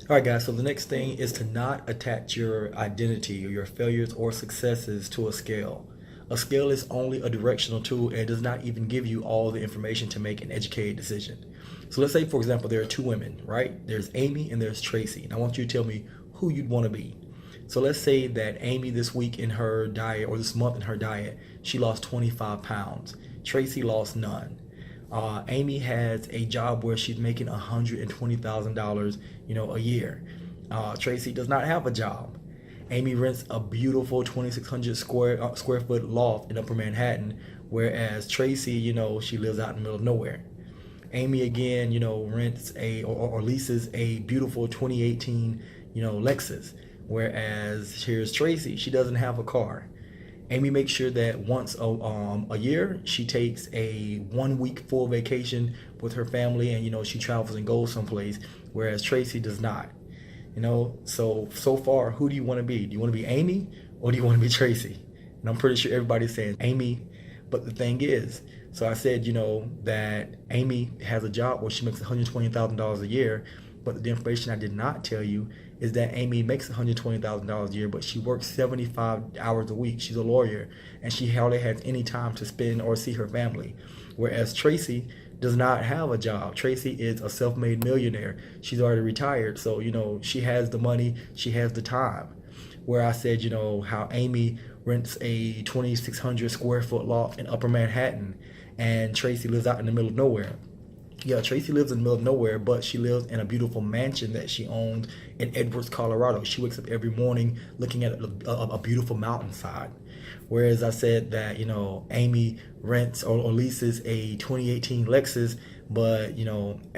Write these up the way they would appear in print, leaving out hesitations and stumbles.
All right, guys. So the next thing is to not attach your identity or your failures or successes to a scale. A scale is only a directional tool and it does not even give you all the information to make an educated decision. So let's say, for example, there are two women, right? There's Amy and there's Tracy. And I want you to tell me who you'd want to be. So let's say that Amy this week in her diet or this month in her diet, she lost 25 pounds. Tracy lost none. Amy has a job where she's making $120,000, a year. Tracy does not have a job. Amy rents a beautiful 2,600 square foot loft in Upper Manhattan, whereas Tracy, she lives out in the middle of nowhere. Amy again, rents or leases a beautiful 2018, Lexus, whereas here's Tracy, she doesn't have a car. Amy makes sure that once a year she takes a 1 week full vacation with her family, and she travels and goes someplace, whereas Tracy does not. So far, who do you want to be? Do you want to be Amy or do you want to be Tracy? And I'm pretty sure everybody's saying Amy, but the thing is, so I said, that Amy has a job where she makes $120,000 a year, but the information I did not tell you is that Amy makes $120,000 a year, but she works 75 hours a week. She's a lawyer, and she hardly has any time to spend or see her family. Whereas Tracy does not have a job. Tracy is a self-made millionaire. She's already retired, so she has the money, she has the time. Where I said, how Amy rents a 2,600 square foot loft in Upper Manhattan, and Tracy lives out in the middle of nowhere. Yeah, Tracy lives in the middle of nowhere, but she lives in a beautiful mansion that she owns in Edwards, Colorado. She wakes up every morning looking at a beautiful mountainside. Whereas I said that, Amy rents or leases a 2018 Lexus, but,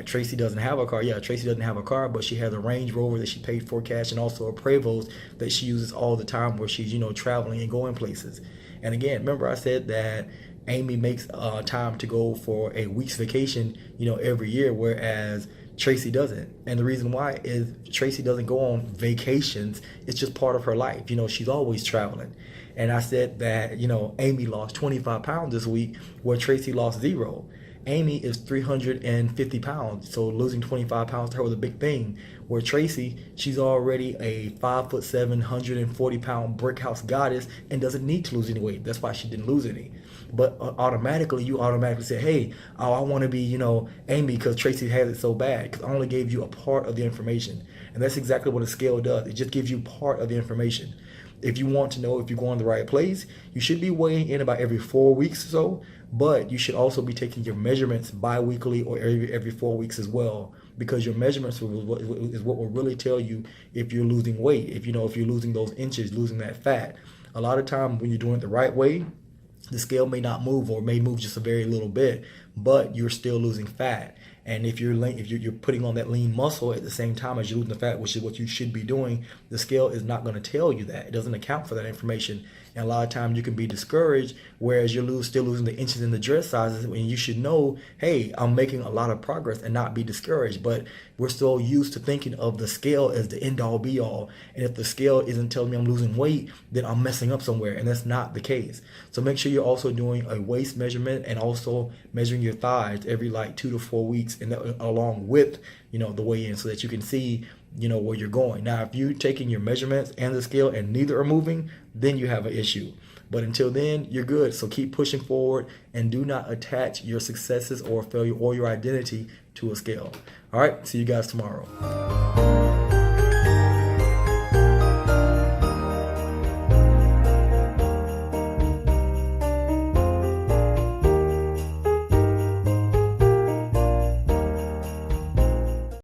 Tracy doesn't have a car. Yeah, Tracy doesn't have a car, but she has a Range Rover that she paid for cash, and also a Prevost that she uses all the time where she's, traveling and going places. And again, remember I said that Amy makes time to go for a week's vacation, every year, whereas Tracy doesn't. And the reason why is Tracy doesn't go on vacations. It's just part of her life. She's always traveling. And I said that, Amy lost 25 pounds this week where Tracy lost 0. Amy is 350 pounds, so losing 25 pounds to her was a big thing. Where Tracy, she's already a 5'7", 140-pound brick house goddess and doesn't need to lose any weight. That's why she didn't lose any. But you automatically say, hey, I want to be, Amy, because Tracy has it so bad. Because I only gave you a part of the information. And that's exactly what a scale does. It just gives you part of the information. If you want to know if you're going the right place, you should be weighing in about every 4 weeks or so, but you should also be taking your measurements bi-weekly or every 4 weeks as well, because your measurements is what will really tell you if you're losing weight, if you're losing those inches, losing that fat. A lot of time when you're doing it the right way, the scale may not move or may move just a very little bit, but you're still losing fat. And if you're putting on that lean muscle at the same time as you're losing the fat, which is what you should be doing, the scale is not going to tell you that. It doesn't account for that information. And a lot of times you can be discouraged, whereas you're still losing the inches in the dress sizes, when you should know, hey, I'm making a lot of progress, and not be discouraged. But we're still used to thinking of the scale as the end all be all. And if the scale isn't telling me I'm losing weight, then I'm messing up somewhere, and that's not the case. So make sure you're also doing a waist measurement and also measuring your thighs every 2 to 4 weeks, and that, along with the weigh-in, so that you can see where you're going. Now, if you're taking your measurements and the scale and neither are moving, then you have an issue. But until then, you're good. So keep pushing forward and do not attach your successes or failure or your identity to a scale. All right, see you guys tomorrow.